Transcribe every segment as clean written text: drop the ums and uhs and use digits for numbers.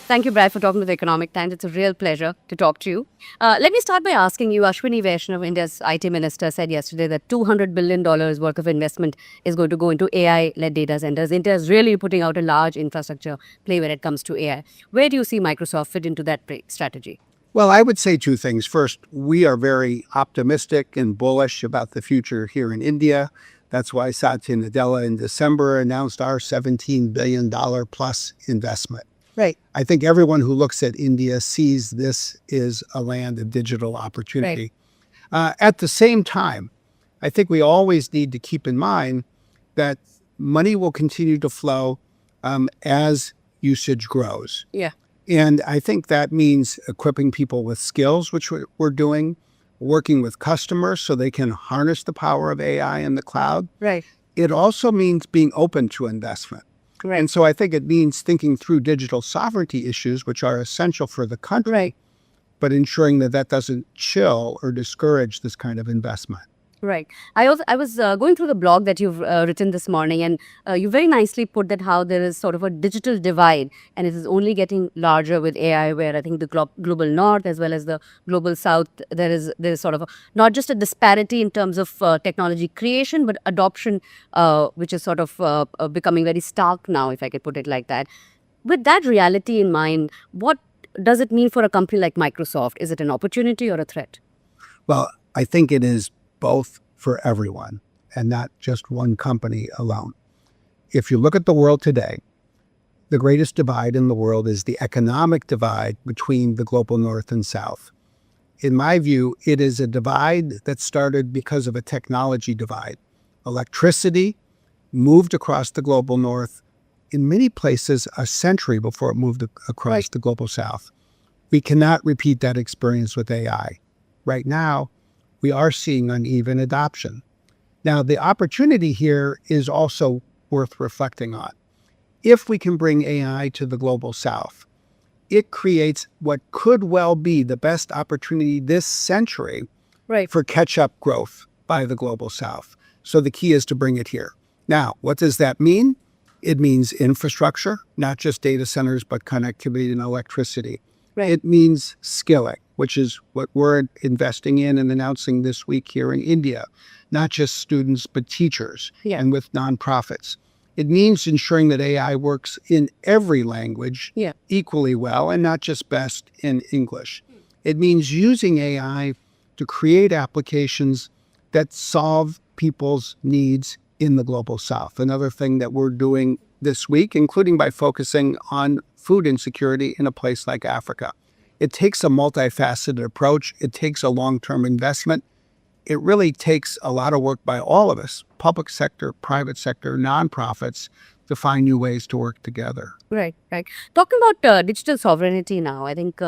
Thank you, Brad, for talking to the Economic Times. It's a real pleasure to talk to you. Let me start by asking you, Ashwini Vaishnaw, India's IT minister, said yesterday that $200 billion worth of investment is going to go into AI-led data centers. India is really putting out a large infrastructure play when it comes to AI. Where do you see Microsoft fit into that strategy? Well, I would say two things. First, we are very optimistic and bullish about the future here in India. That's why Satya Nadella in December announced our $17 billion plus investment. Right. I think everyone who looks at India sees this is a land of digital opportunity. At the same time, I think we always need to keep in mind that money will continue to flow as usage grows. Yeah. And I think that means equipping people with skills, which we're doing, working with customers so they can harness the power of AI in the cloud. Right. It also means being open to investment. Right. And so I think it means thinking through digital sovereignty issues, which are essential for the country, Right. but ensuring that that doesn't chill or discourage this kind of investment. Right. I was going through the blog that you've written this morning, and you very nicely put that how there is sort of a digital divide, and it is only getting larger with AI. Where I think the global north as well as the global south, there is sort of not just a disparity in terms of technology creation, but adoption, which is sort of becoming very stark now, if I could put it like that. With that reality in mind, what does it mean for a company like Microsoft? Is it an opportunity or a threat? Well, I think it is both for everyone and not just one company alone. If you look at the world today, the greatest divide in the world is the economic divide between the global north and south. In my view, it is a divide that started because of a technology divide. Electricity moved across the global north in many places a century before it moved across the global south. We cannot repeat that experience with AI. Right now, we are seeing uneven adoption. Now, the opportunity here is also worth reflecting on. If we can bring AI to the global south, it creates what could well be the best opportunity this century for catch-up growth by the global south. So the key is to bring it here. Now, what does that mean? It means infrastructure, not just data centers, but connectivity and electricity. It means skilling, which is what we're investing in and announcing this week here in India, not just students, but teachers and with nonprofits. It means ensuring that AI works in every language equally well and not just best in English. It means using AI to create applications that solve people's needs in the global south. Another thing that we're doing this week, including by focusing on food insecurity in a place like Africa. It takes a multifaceted approach. It takes a long-term investment. It really takes a lot of work by all of us, public sector, private sector, nonprofits, to find new ways to work together. Right. Talking about digital sovereignty now, I think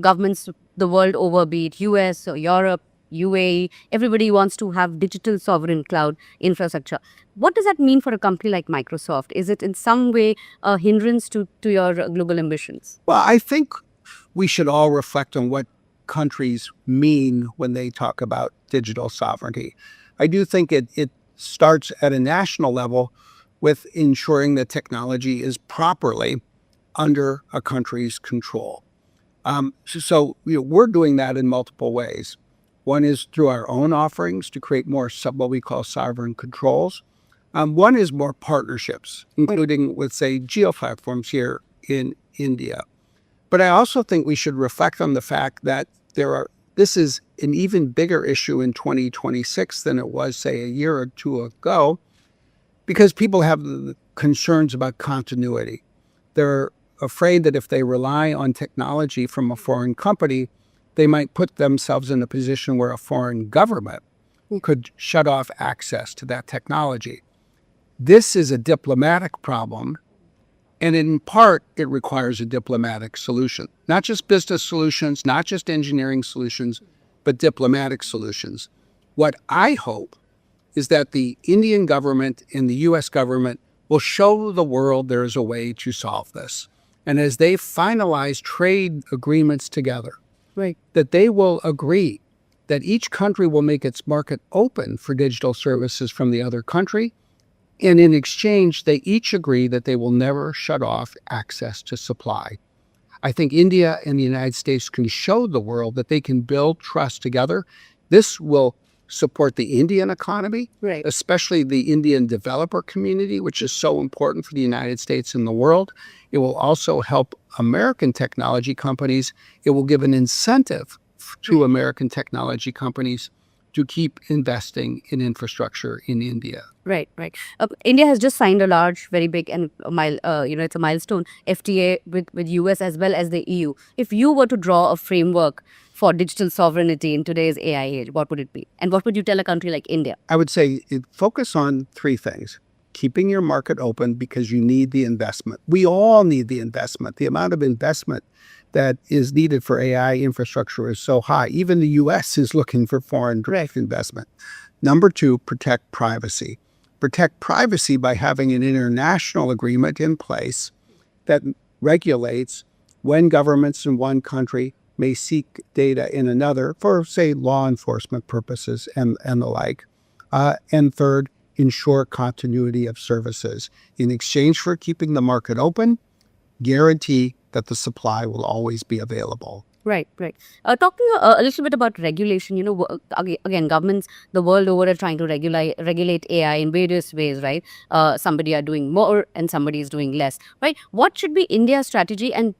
governments the world over, be it US or Europe, UAE, everybody wants to have digital sovereign cloud infrastructure. What does that mean for a company like Microsoft? Is it in some way a hindrance to your global ambitions? Well, I think we should all reflect on what countries mean when they talk about digital sovereignty. I do think it starts at a national level with ensuring that technology is properly under a country's control. So we're doing that in multiple ways. One is through our own offerings to create more what we call sovereign controls. One is more partnerships, including with, say, geo-platforms here in India. But I also think we should reflect on the fact that this is an even bigger issue in 2026 than it was, say, a year or two ago, because people have concerns about continuity. They're afraid that if they rely on technology from a foreign company, they might put themselves in a position where a foreign government could shut off access to that technology. This is a diplomatic problem, and in part, it requires a diplomatic solution. Not just business solutions, not just engineering solutions, but diplomatic solutions. What I hope is that the Indian government and the U.S. government will show the world there is a way to solve this. And as they finalize trade agreements together, that they will agree that each country will make its market open for digital services from the other country. And in exchange, they each agree that they will never shut off access to supply. I think India and the United States can show the world that they can build trust together. This will support the Indian economy, Right. especially the Indian developer community, which is so important for the United States and the world. It will also help American technology companies. It will give an incentive to American technology companies to keep investing in infrastructure in India. Right, right. India has just signed a large, very big, and it's a milestone FTA with US as well as the EU. If you were to draw a framework for digital sovereignty in today's AI age, what would it be? And what would you tell a country like India? I would say focus on three things. Keeping your market open because you need the investment. We all need the investment. The amount of investment that is needed for AI infrastructure is so high. Even the US is looking for foreign direct investment. Number two, protect privacy. Protect privacy by having an international agreement in place that regulates when governments in one country may seek data in another for, say, law enforcement purposes and the like. And third, ensure continuity of services. In exchange for keeping the market open, guarantee that the supply will always be available. Right, right. Talking a little bit about regulation, again, governments the world over are trying to regulate AI in various ways, right? Somebody are doing more and somebody is doing less, right? What should be India's strategy, and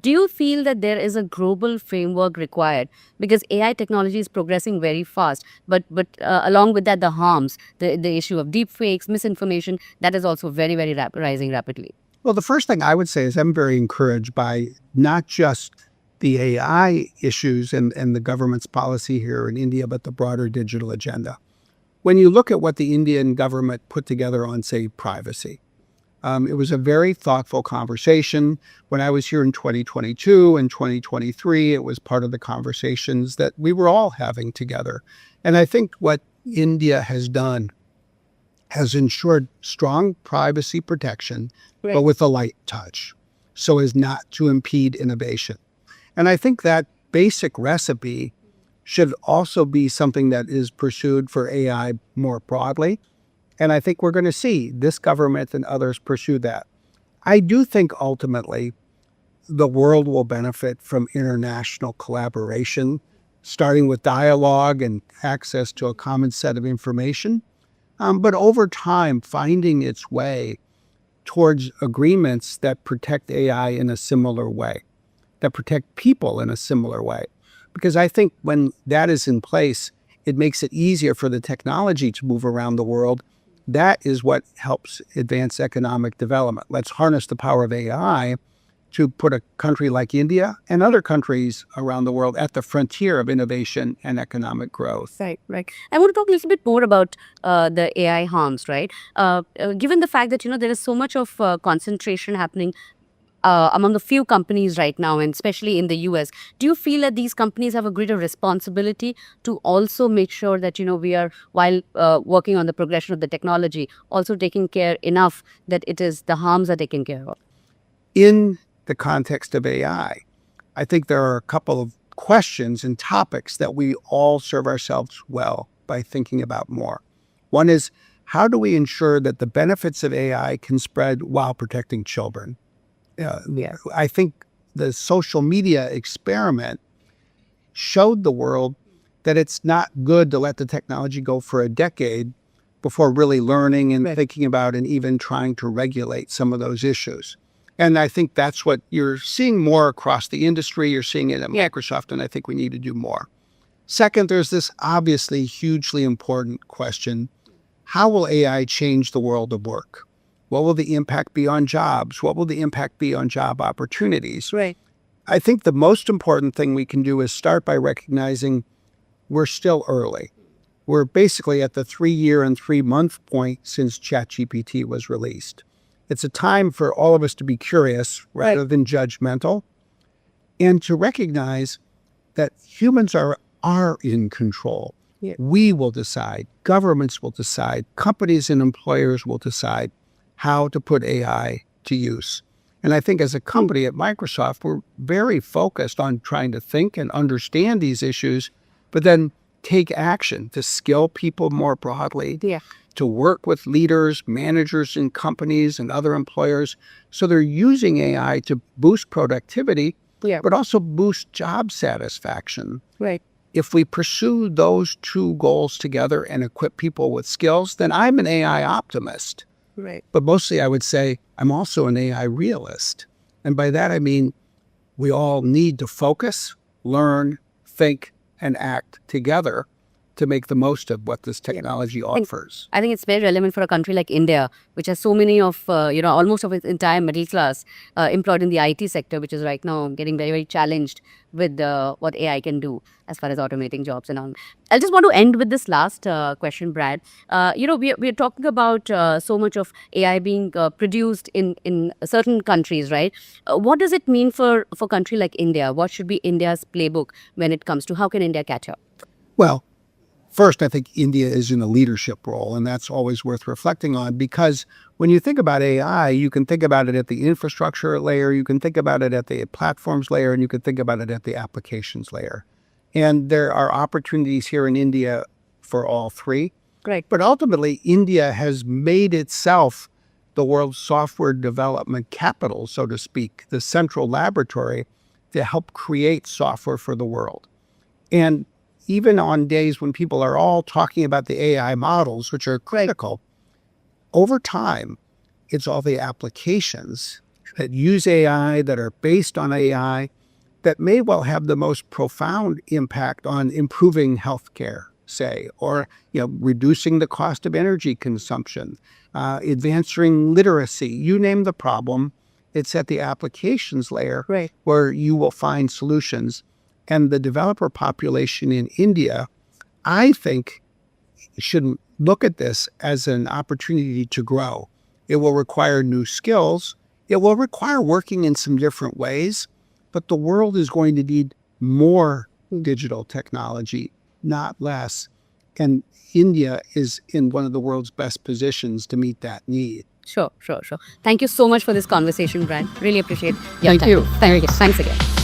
do you feel that there is a global framework required? Because AI technology is progressing very fast, but along with that, the harms, the issue of deep fakes, misinformation, that is also very, very rising rapidly. Well, the first thing I would say is I'm very encouraged by not just the AI issues and the government's policy here in India, but the broader digital agenda. When you look at what the Indian government put together on, say, privacy, it was a very thoughtful conversation. When I was here in 2022 and 2023, it was part of the conversations that we were all having together. And I think what India has done has ensured strong privacy protection, but with a light touch, so as not to impede innovation. And I think that basic recipe should also be something that is pursued for AI more broadly. And I think we're going to see this government and others pursue that. I do think ultimately the world will benefit from international collaboration, starting with dialogue and access to a common set of information. But over time, finding its way towards agreements that protect AI in a similar way, that protect people in a similar way. Because I think when that is in place, it makes it easier for the technology to move around the world. That is what helps advance economic development. Let's harness the power of AI to put a country like India and other countries around the world at the frontier of innovation and economic growth. Right, right. I want to talk a little bit more about the AI harms, right? Given the fact that, there is so much of concentration happening among a few companies right now, and especially in the US, do you feel that these companies have a greater responsibility to also make sure that, we are, while working on the progression of the technology, also taking care enough that the harms are taken care of? In the context of AI, I think there are a couple of questions and topics that we all serve ourselves well by thinking about more. One is, how do we ensure that the benefits of AI can spread while protecting children? I think the social media experiment showed the world that it's not good to let the technology go for a decade before really learning and thinking about and even trying to regulate some of those issues. And I think that's what you're seeing more across the industry. You're seeing it at Microsoft, and I think we need to do more. Second, there's this obviously hugely important question: how will AI change the world of work? What will the impact be on jobs? What will the impact be on job opportunities? Right. I think the most important thing we can do is start by recognizing we're still early. We're basically at the 3-year and 3-month point since ChatGPT was released. It's a time for all of us to be curious rather than judgmental, and to recognize that humans are in control. We will decide, governments will decide, companies and employers will decide how to put AI to use. And I think as a company at Microsoft, we're very focused on trying to think and understand these issues, but then take action to skill people more broadly, to work with leaders, managers in companies and other employers, so they're using AI to boost productivity Yeah. but also boost job satisfaction. Right. If we pursue those two goals together and equip people with skills, then I'm an AI optimist. Right. But mostly I would say I'm also an AI realist. And by that I mean we all need to focus, learn, think, and act together to make the most of what this technology offers. I think it's very relevant for a country like India, which has so many of, almost of its entire middle class employed in the IT sector, which is right now getting very, very challenged with what AI can do as far as automating jobs and all. I just want to end with this last question, Brad. We're talking about so much of AI being produced in certain countries, right? What does it mean for a country like India? What should be India's playbook when it comes to how can India catch up? Well, first, I think India is in a leadership role, and that's always worth reflecting on because when you think about AI, you can think about it at the infrastructure layer, you can think about it at the platforms layer, and you can think about it at the applications layer. And there are opportunities here in India for all three. Right. But ultimately, India has made itself the world's software development capital, so to speak, the central laboratory to help create software for the world. And even on days when people are all talking about the AI models, which are critical, over time, it's all the applications that use AI, that are based on AI, that may well have the most profound impact on improving healthcare, say, or reducing the cost of energy consumption, advancing literacy. You name the problem, it's at the applications layer where you will find solutions. And the developer population in India, I think, should look at this as an opportunity to grow. It will require new skills. It will require working in some different ways, but the world is going to need more digital technology, not less. And India is in one of the world's best positions to meet that need. Sure. Thank you so much for this conversation, Brad. Really appreciate your Thank time. you. Thanks again.